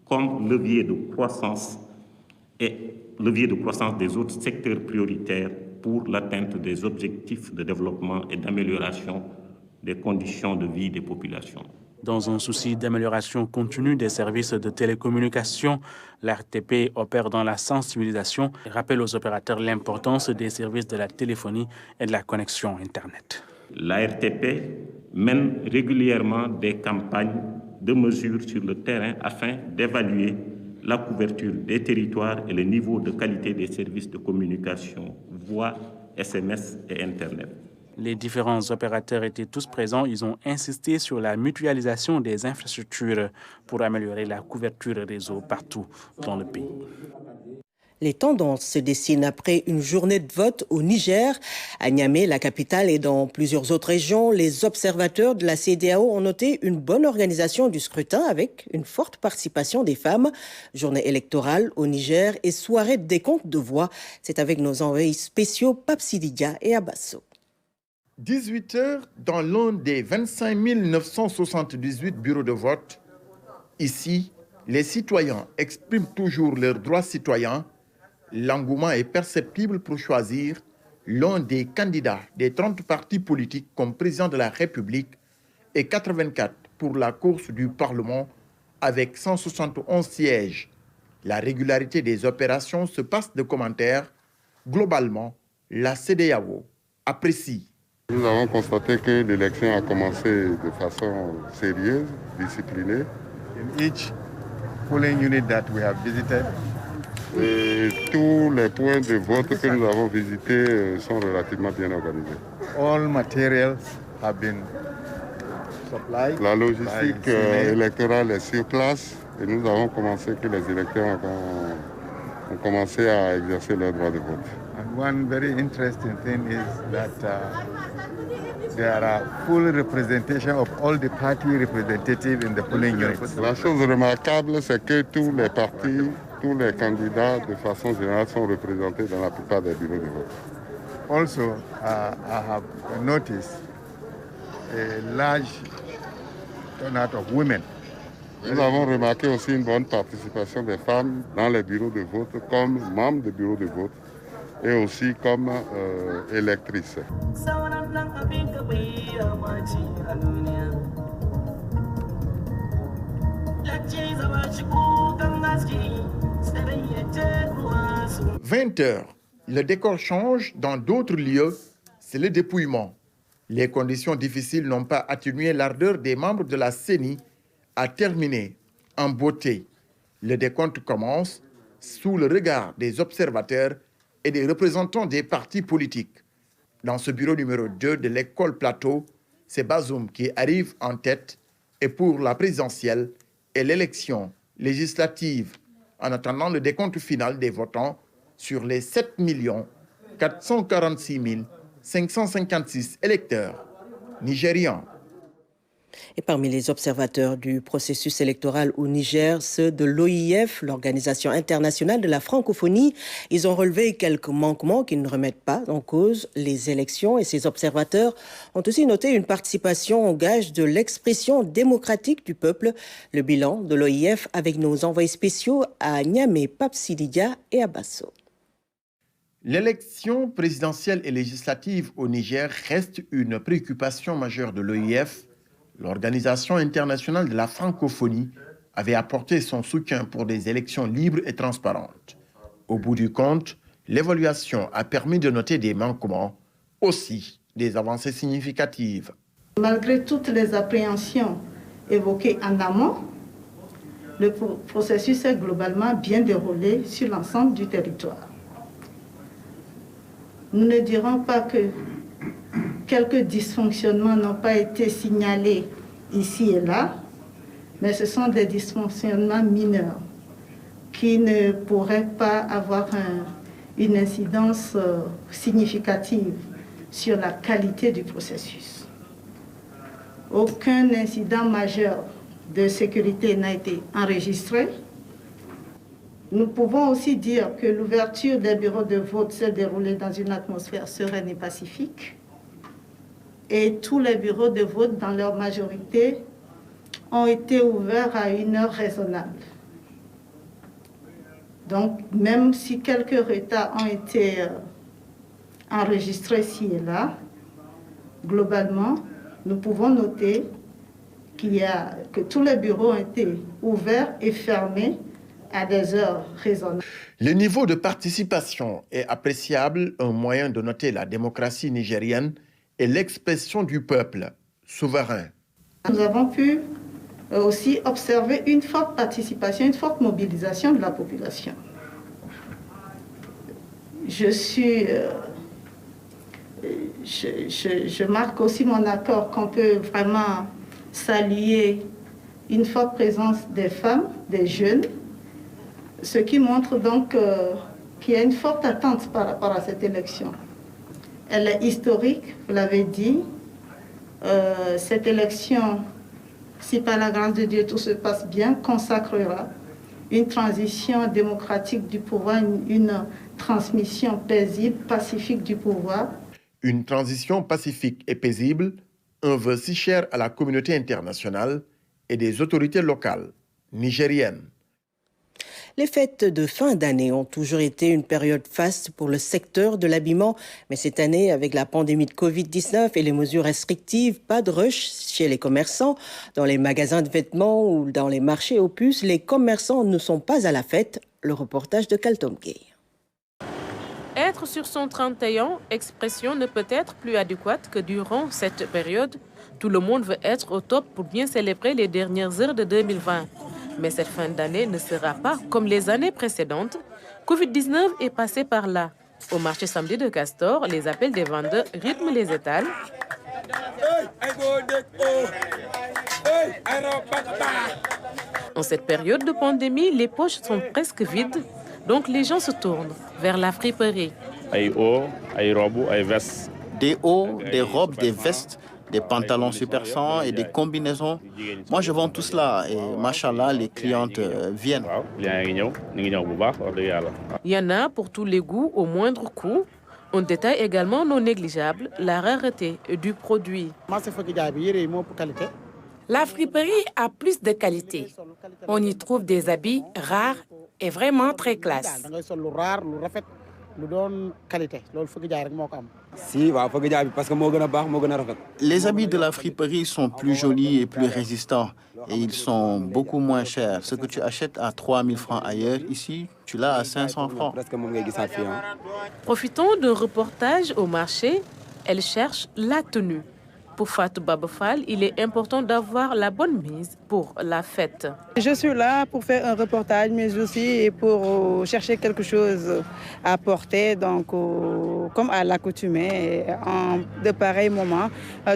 comme levier de croissance des autres secteurs prioritaires pour l'atteinte des objectifs de développement et d'amélioration des conditions de vie des populations. Dans un souci d'amélioration continue des services de télécommunication, l'ARTP opère dans la sensibilisation et rappelle aux opérateurs l'importance des services de la téléphonie et de la connexion Internet. L'ARTP mène régulièrement des campagnes de mesures sur le terrain afin d'évaluer la couverture des territoires et le niveau de qualité des services de communication, voix, SMS et Internet. Les différents opérateurs étaient tous présents. Ils ont insisté sur la mutualisation des infrastructures pour améliorer la couverture réseau partout dans le pays. Les tendances se dessinent après une journée de vote au Niger. À Niamey, la capitale, et dans plusieurs autres régions, les observateurs de la CEDEAO ont noté une bonne organisation du scrutin avec une forte participation des femmes. Journée électorale au Niger et soirée de décompte de voix. C'est avec nos envoyés spéciaux Pape Sididia et Abasso. 18 heures dans l'un des 25 978 bureaux de vote. Ici, les citoyens expriment toujours leurs droits citoyens. L'engouement est perceptible pour choisir l'un des candidats des 30 partis politiques comme président de la République et 84 pour la course du Parlement avec 171 sièges. La régularité des opérations se passe de commentaires. Globalement, la CEDEAO apprécie. Nous avons constaté que l'élection a commencé de façon sérieuse, disciplinée. In each polling unit that we have visited, et tous les points de vote que nous avons visités sont relativement bien organisés. all materials have been supplied. La logistique électorale est sur place et nous avons commencé que les électeurs ont commencé à exercer leur droit de vote. And one very interesting thing is that there are full representation of all the party representatives in the polling units. La chose remarquable, c'est que tous les partis, tous les candidats, de façon générale, sont représentés dans la plupart des bureaux de vote. Also, I have noticed a large turnout of women. Nous avons remarqué aussi une bonne participation des femmes dans les bureaux de vote comme membres des bureaux de vote et aussi comme électrices. « 20 heures, le décor change dans d'autres lieux, c'est le dépouillement. Les conditions difficiles n'ont pas atténué l'ardeur des membres de la CENI à terminer en beauté. Le décompte commence sous le regard des observateurs et des représentants des partis politiques. Dans ce bureau numéro 2 de l'école Plateau, c'est Bazoum qui arrive en tête et pour la présidentielle et l'élection législative, en attendant le décompte final des votants sur les 7 446 556 électeurs nigérians. Et parmi les observateurs du processus électoral au Niger, ceux de l'OIF, l'Organisation internationale de la francophonie, ils ont relevé quelques manquements qui ne remettent pas en cause les élections. Et ces observateurs ont aussi noté une participation au gage de l'expression démocratique du peuple. Le bilan de l'OIF avec nos envoyés spéciaux à Niamey, Pape Sididia et Abasso. L'élection présidentielle et législative au Niger reste une préoccupation majeure de l'OIF. L'Organisation internationale de la francophonie avait apporté son soutien pour des élections libres et transparentes. Au bout du compte, l'évaluation a permis de noter des manquements, aussi des avancées significatives. Malgré toutes les appréhensions évoquées en amont, le processus est globalement bien déroulé sur l'ensemble du territoire. Nous ne dirons pas que quelques dysfonctionnements n'ont pas été signalés ici et là, mais ce sont des dysfonctionnements mineurs qui ne pourrait pas avoir une incidence significative sur la qualité du processus. Aucun incident majeur de sécurité n'a été enregistré. Nous pouvons aussi dire que l'ouverture des bureaux de vote s'est déroulée dans une atmosphère sereine et pacifique. Et tous les bureaux de vote, dans leur majorité, ont été ouverts à une heure raisonnable. Donc, même si quelques retards ont été enregistrés ici et là, globalement, nous pouvons noter que tous les bureaux ont été ouverts et fermés à des heures raisonnables. Le niveau de participation est appréciable, un moyen de noter la démocratie nigérienne et l'expression du peuple souverain. Nous avons pu aussi observer une forte participation, une forte mobilisation de la population. Je marque aussi mon accord qu'on peut vraiment saluer une forte présence des femmes, des jeunes, ce qui montre donc qu'il y a une forte attente par rapport à cette élection. Elle est historique, vous l'avez dit. Cette élection, si par la grâce de Dieu tout se passe bien, consacrera une transition démocratique du pouvoir, une transmission paisible, pacifique du pouvoir. Une transition pacifique et paisible, un vœu si cher à la communauté internationale et des autorités locales nigériennes. Les fêtes de fin d'année ont toujours été une période faste pour le secteur de l'habillement. Mais cette année, avec la pandémie de Covid-19 et les mesures restrictives, pas de rush chez les commerçants. Dans les magasins de vêtements ou dans les marchés aux puces, les commerçants ne sont pas à la fête. Le reportage de Kaltom Gay. Être sur son 31, expression ne peut être plus adéquate que durant cette période. Tout le monde veut être au top pour bien célébrer les dernières heures de 2020. Mais cette fin d'année ne sera pas comme les années précédentes. Covid-19 est passé par là. Au marché samedi de Castor, les appels des vendeurs rythment les étals. En cette période de pandémie, les poches sont presque vides, donc les gens se tournent vers la friperie. Des hauts, des robes, des vestes, des pantalons super 100 et des combinaisons. Moi, je vends tout cela et machallah, les clientes viennent. Il y en a pour tous les goûts au moindre coût. On détaille également non négligeable la rareté du produit. La friperie a plus de qualité. On y trouve des habits rares et vraiment très classe. Les habits de la friperie sont plus jolis et plus résistants et ils sont beaucoup moins chers. Ce que tu achètes à 3 000 francs ailleurs, ici, tu l'as à 500 francs. Profitons d'un reportage au marché. Elle cherche la tenue. Pour Fatou Babafal, il est important d'avoir la bonne mise pour la fête. Je suis là pour faire un reportage, mais aussi pour chercher quelque chose à porter. Donc, comme à l'accoutumée, en de pareils moments,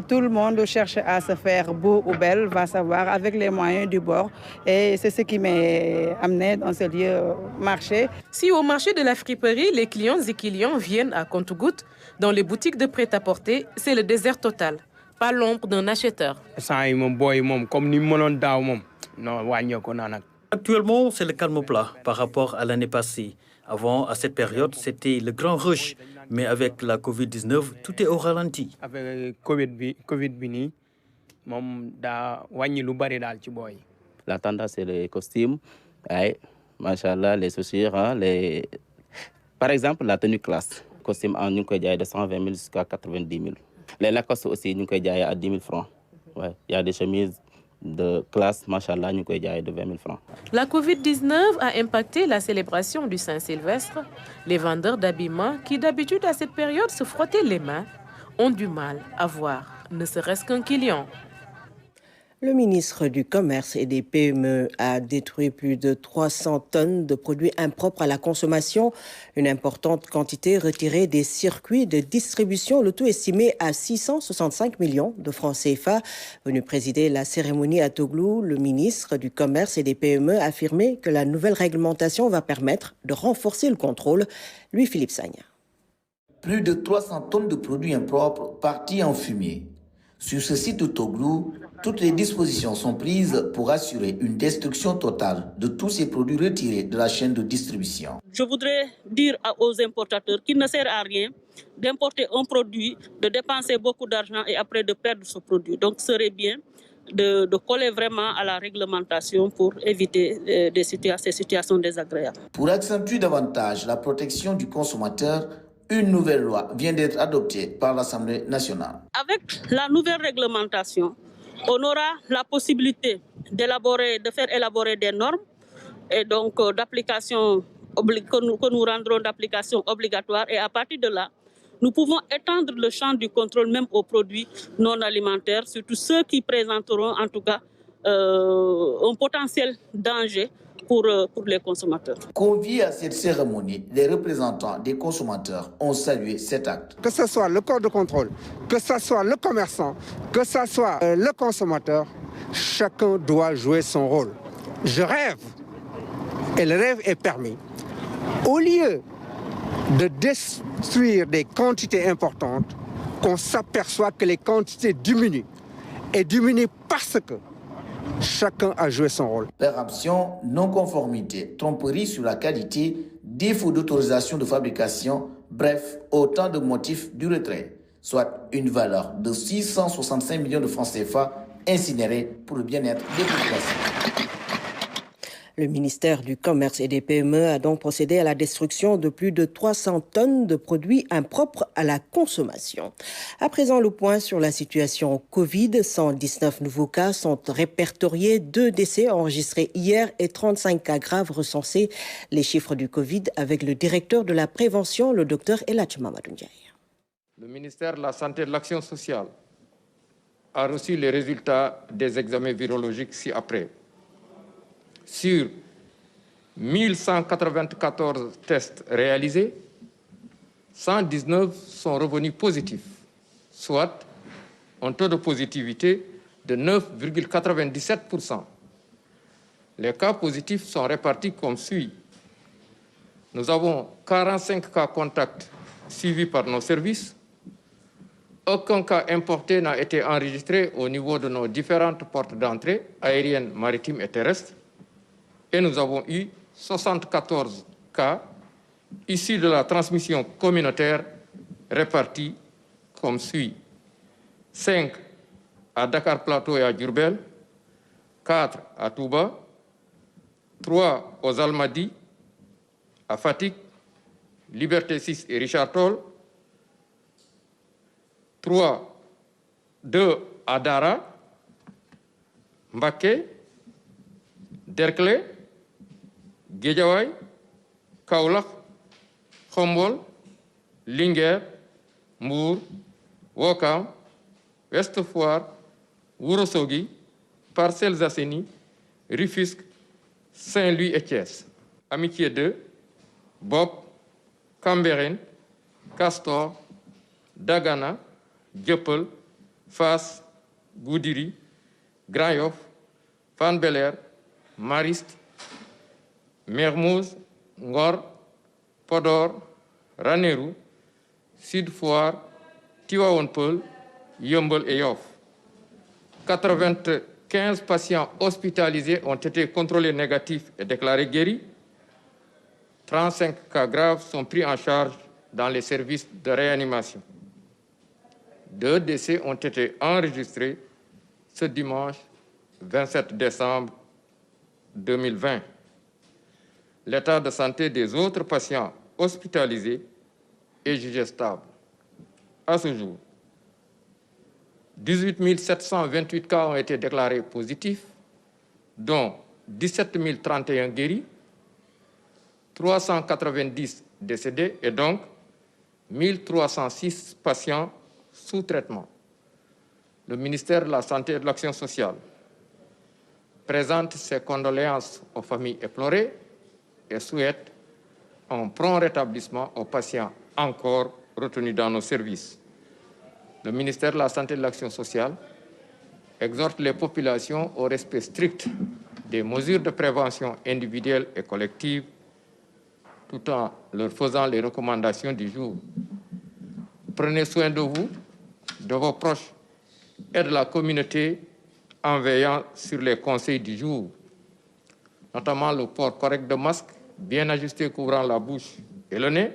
tout le monde cherche à se faire beau ou belle, va savoir, avec les moyens du bord. Et c'est ce qui m'a amené dans ce lieu marché. Si au marché de la friperie, les clients et clients viennent à compte-gouttes, dans les boutiques de prêt-à-porter, c'est le désert total. Pas l'ombre d'un acheteur. Actuellement, c'est le calme plat par rapport à l'année passée. Avant, à cette période, c'était le grand rush. Mais avec la Covid-19, tout est au ralenti. La tendance, c'est les costumes, machallah, les chaussures, par exemple, la tenue classe. Costume en de 120 000 jusqu'à 90 000. Les Lacoste aussi, nous avons à 10 000 francs. Ouais. Il y a des chemises de classe, machallah, nous avons de 20 000 francs. La Covid-19 a impacté la célébration du Saint-Sylvestre. Les vendeurs d'habillement, qui d'habitude à cette période se frottaient les mains, ont du mal à voir, ne serait-ce qu'un client. Le ministre du Commerce et des PME a détruit plus de 300 tonnes de produits impropres à la consommation, une importante quantité retirée des circuits de distribution, le tout estimé à 665 millions de francs CFA. Venu présider la cérémonie à Toglou, le ministre du Commerce et des PME a affirmé que la nouvelle réglementation va permettre de renforcer le contrôle. Louis-Philippe Sagna. Plus de 300 tonnes de produits impropres partis en fumier. Sur ce site de Toglou, toutes les dispositions sont prises pour assurer une destruction totale de tous ces produits retirés de la chaîne de distribution. Je voudrais dire aux importateurs qu'il ne sert à rien d'importer un produit, de dépenser beaucoup d'argent et après de perdre ce produit. Donc, ce serait bien de coller vraiment à la réglementation pour éviter ces situations désagréables. Pour accentuer davantage la protection du consommateur, une nouvelle loi vient d'être adoptée par l'Assemblée nationale. Avec la nouvelle réglementation, on aura la possibilité de faire élaborer des normes et donc d'application que nous rendrons d'application obligatoire. Et à partir de là, nous pouvons étendre le champ du contrôle même aux produits non alimentaires, surtout ceux qui présenteront en tout cas un potentiel danger pour les consommateurs. Conviés à cette cérémonie, les représentants des consommateurs ont salué cet acte. Que ce soit le corps de contrôle, que ce soit le commerçant, que ce soit le consommateur, chacun doit jouer son rôle. Je rêve, et le rêve est permis. Au lieu de détruire des quantités importantes, qu'on s'aperçoit que les quantités diminuent. Et diminuent parce que chacun a joué son rôle. Péremption, non-conformité, tromperie sur la qualité, défaut d'autorisation de fabrication, bref, autant de motifs du retrait, soit une valeur de 665 millions de francs CFA incinérés pour le bien-être des populations. Le ministère du Commerce et des PME a donc procédé à la destruction de plus de 300 tonnes de produits impropres à la consommation. À présent, le point sur la situation Covid. 119 nouveaux cas sont répertoriés, 2 décès enregistrés hier et 35 cas graves recensés. Les chiffres du Covid avec le directeur de la prévention, le docteur Eladj Mamadou Ndiaye. Le ministère de la Santé et de l'Action sociale a reçu les résultats des examens virologiques ci-après. Sur 1194 tests réalisés, 119 sont revenus positifs, soit un taux de positivité de 9,97%. Les cas positifs sont répartis comme suit. Nous avons 45 cas contacts suivis par nos services. Aucun cas importé n'a été enregistré au niveau de nos différentes portes d'entrée, aériennes, maritimes et terrestres. Et nous avons eu 74 cas issus de la transmission communautaire répartis comme suit. 5 à Dakar Plateau et à Diourbel, 4 à Touba, 3 aux Almadies, à Fatick, Liberté 6 et Richard Toll, 2 à Dara, Mbacké, Derklé, Guédiawaye, Kaolack, Khombol, Linguère, Mbour, Ouakam, Ouest Foire, Ourossogui, Parcelles Assainies, Rufisque, Saint-Louis et Thiès. Amitié 2, Bopp, Cambérène, Castor, Dagana, Dieuppeul, Fass, Goudiri, Grand Yoff, Fann Bel-Air, Mariste, Mermoz, Ngor, Podor, Ranérou, Sud Foire, Tivaouane Peulh, Yeumbeul et Yoff. 95 patients hospitalisés ont été contrôlés négatifs et déclarés guéris. 35 cas graves sont pris en charge dans les services de réanimation. 2 décès ont été enregistrés ce dimanche 27 décembre 2020. L'état de santé des autres patients hospitalisés est jugé stable. À ce jour, 18 728 cas ont été déclarés positifs, dont 17 031 guéris, 390 décédés et donc 1306 patients sous traitement. Le ministère de la Santé et de l'Action sociale présente ses condoléances aux familles éplorées et souhaite un prompt rétablissement aux patients encore retenus dans nos services. Le ministère de la Santé et de l'Action sociale exhorte les populations au respect strict des mesures de prévention individuelle et collective, tout en leur faisant les recommandations du jour. Prenez soin de vous, de vos proches et de la communauté en veillant sur les conseils du jour, notamment le port correct de masques, bien ajusté couvrant la bouche et le nez,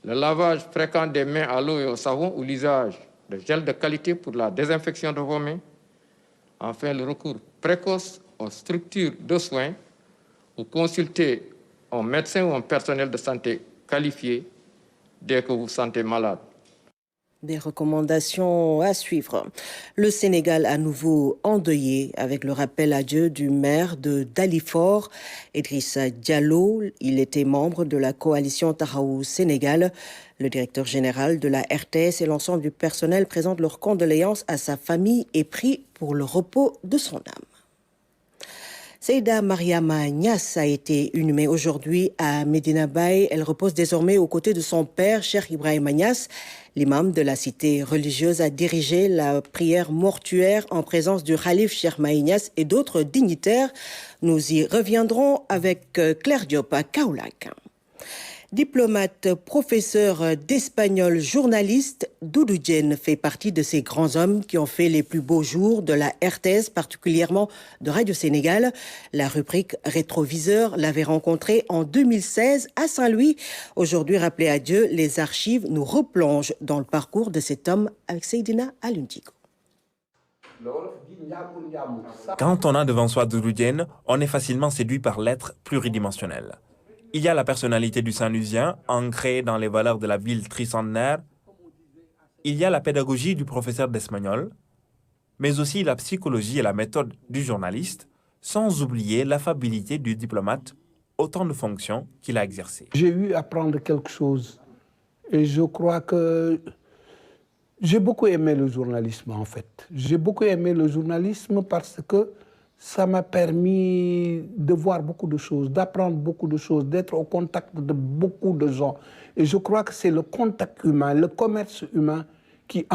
le lavage fréquent des mains à l'eau et au savon ou l'usage de gel de qualité pour la désinfection de vos mains, enfin le recours précoce aux structures de soins ou consulter un médecin ou un personnel de santé qualifié dès que vous vous sentez malade. Des recommandations à suivre. Le Sénégal à nouveau endeuillé avec le rappel à Dieu du maire de Dalifort, Idrissa Diallo. Il était membre de la coalition Tahaou Sénégal. Le directeur général de la RTS et l'ensemble du personnel présentent leurs condoléances à sa famille et prient pour le repos de son âme. Seyda Mariama Niass a été inhumée aujourd'hui à Medina Baye. Elle repose désormais aux côtés de son père, Cheikh Ibrahima Niass. L'imam de la cité religieuse a dirigé la prière mortuaire en présence du Khalif Cheikh Mahi Niass et d'autres dignitaires. Nous y reviendrons avec Claire Diop à Kaolack. Diplomate, professeur d'espagnol, journaliste, Doudou Diène fait partie de ces grands hommes qui ont fait les plus beaux jours de la RTS, particulièrement de Radio Sénégal. La rubrique Rétroviseur l'avait rencontré en 2016 à Saint-Louis. Aujourd'hui, rappelé à Dieu, les archives nous replongent dans le parcours de cet homme avec Seydina Alundigo. Quand on a devant soi Doudou Diène, on est facilement séduit par l'être pluridimensionnel. Il y a la personnalité du Saint-Lusien, ancrée dans les valeurs de la ville tricentenaire. Il y a la pédagogie du professeur d'espagnol, mais aussi la psychologie et la méthode du journaliste, sans oublier l'affabilité du diplomate, autant de fonctions qu'il a exercées. J'ai eu à apprendre quelque chose et je crois que j'ai beaucoup aimé le journalisme en fait. J'ai beaucoup aimé le journalisme parce que ça m'a permis de voir beaucoup de choses, d'apprendre beaucoup de choses, d'être au contact de beaucoup de gens. Et je crois que c'est le contact humain, le commerce humain qui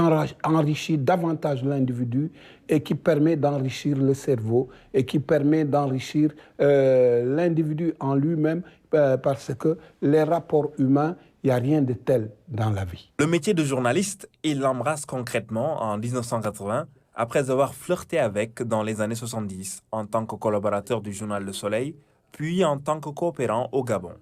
enrichit davantage l'individu et qui permet d'enrichir le cerveau et qui permet d'enrichir l'individu en lui-même parce que les rapports humains, il n'y a rien de tel dans la vie. Le métier de journaliste, il l'embrasse concrètement en 1980, après avoir flirté avec dans les années 70 en tant que collaborateur du journal Le Soleil, puis en tant que coopérant au Gabon.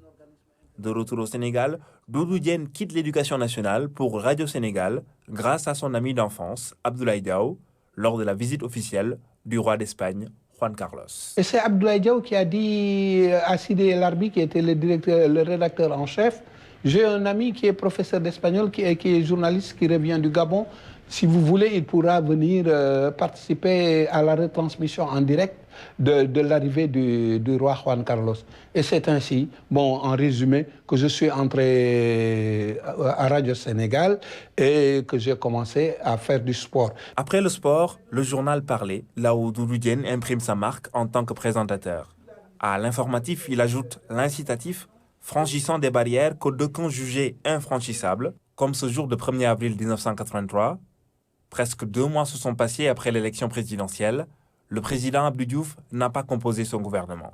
De retour au Sénégal, Doudou Diène quitte l'éducation nationale pour Radio Sénégal grâce à son ami d'enfance, Abdoulaye Diaw, lors de la visite officielle du roi d'Espagne, Juan Carlos. Et c'est Abdoulaye Diaw qui a dit à Sidi El Arbi, qui était le rédacteur en chef, j'ai un ami qui est professeur d'espagnol, qui est journaliste, qui revient du Gabon. Si vous voulez, il pourra venir participer à la retransmission en direct de l'arrivée du roi Juan Carlos. Et c'est ainsi, en résumé, que je suis entré à Radio Sénégal et que j'ai commencé à faire du sport. Après le sport, le journal Parler, là où Doudou Diène imprime sa marque en tant que présentateur. À l'informatif, il ajoute l'incitatif, franchissant des barrières que d'aucuns jugeaient infranchissables, comme ce jour de 1er avril 1983. Presque 2 mois se sont passés après l'élection présidentielle. Le président Abdou Diouf n'a pas composé son gouvernement.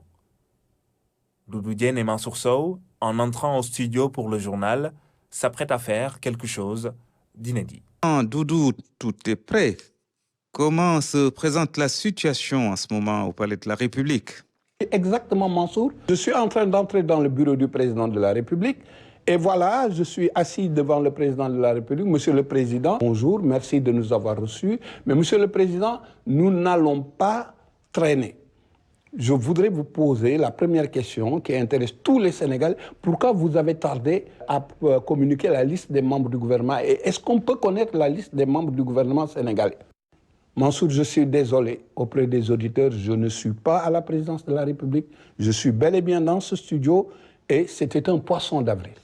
Doudou Diène et Mansour Sow, en entrant au studio pour le journal, s'apprêtent à faire quelque chose d'inédit. Doudou, tout est prêt. Comment se présente la situation en ce moment au Palais de la République? Exactement, Mansour. Je suis en train d'entrer dans le bureau du président de la République. Et voilà, je suis assis devant le président de la République. Monsieur le Président, bonjour, merci de nous avoir reçus. Mais Monsieur le Président, nous n'allons pas traîner. Je voudrais vous poser la première question qui intéresse tous les Sénégalais. Pourquoi vous avez tardé à communiquer la liste des membres du gouvernement? Et est-ce qu'on peut connaître la liste des membres du gouvernement sénégalais? Mansour, je suis désolé auprès des auditeurs, je ne suis pas à la présidence de la République. Je suis bel et bien dans ce studio et c'était un poisson d'avril.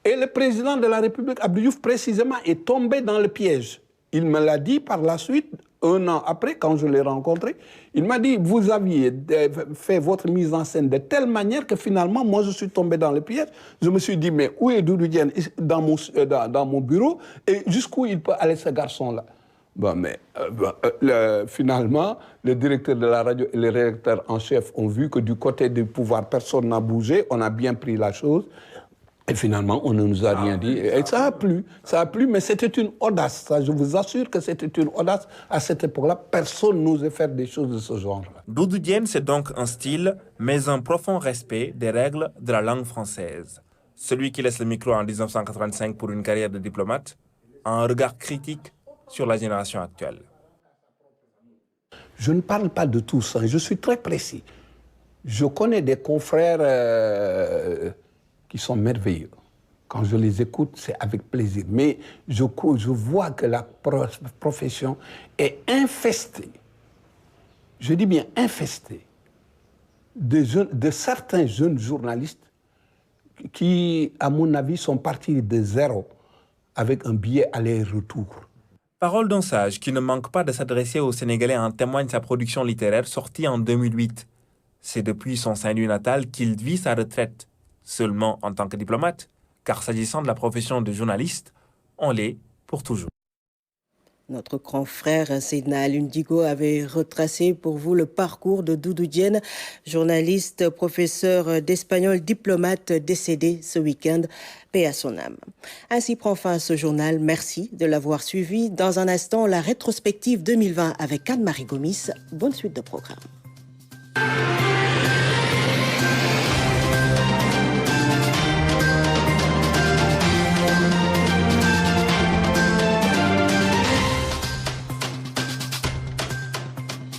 Et le président de la République, Abdou Diouf, précisément, est tombé dans le piège. Il me l'a dit par la suite, 1 an après, quand je l'ai rencontré, il m'a dit, vous aviez fait votre mise en scène de telle manière que finalement, moi, je suis tombé dans le piège. Je me suis dit, mais où est Doudou Diène dans mon bureau et jusqu'où il peut aller ce garçon-là? Bon, mais finalement, le directeur de la radio et le rédacteur en chef ont vu que du côté du pouvoir, personne n'a bougé, on a bien pris la chose. Et finalement, on ne nous a rien dit. Et ça a plu, mais c'était une audace. Ça, je vous assure que c'était une audace. À cette époque-là, personne n'osait faire des choses de ce genre-là. Doudou Diène, c'est donc un style, mais un profond respect des règles de la langue française. Celui qui laisse le micro en 1985 pour une carrière de diplomate a un regard critique sur la génération actuelle. Je ne parle pas de tout ça, je suis très précis. Je connais des confrères qui sont merveilleux. Quand je les écoute, c'est avec plaisir. Mais je vois que la profession est infestée, je dis bien infestée, de certains jeunes journalistes qui, à mon avis, sont partis de zéro avec un billet aller-retour. Parole d'un sage qui ne manque pas de s'adresser aux Sénégalais en témoigne sa production littéraire sortie en 2008. C'est depuis son Saint-Louis natal qu'il vit sa retraite, seulement en tant que diplomate, car s'agissant de la profession de journaliste, on l'est pour toujours. Notre grand frère Seydina Alioune Digo avait retracé pour vous le parcours de Doudou Diène, journaliste, professeur d'espagnol, diplomate décédé ce week-end. Paix à son âme. Ainsi prend fin ce journal. Merci de l'avoir suivi. Dans un instant, la rétrospective 2020 avec Anne-Marie Gomis. Bonne suite de programme.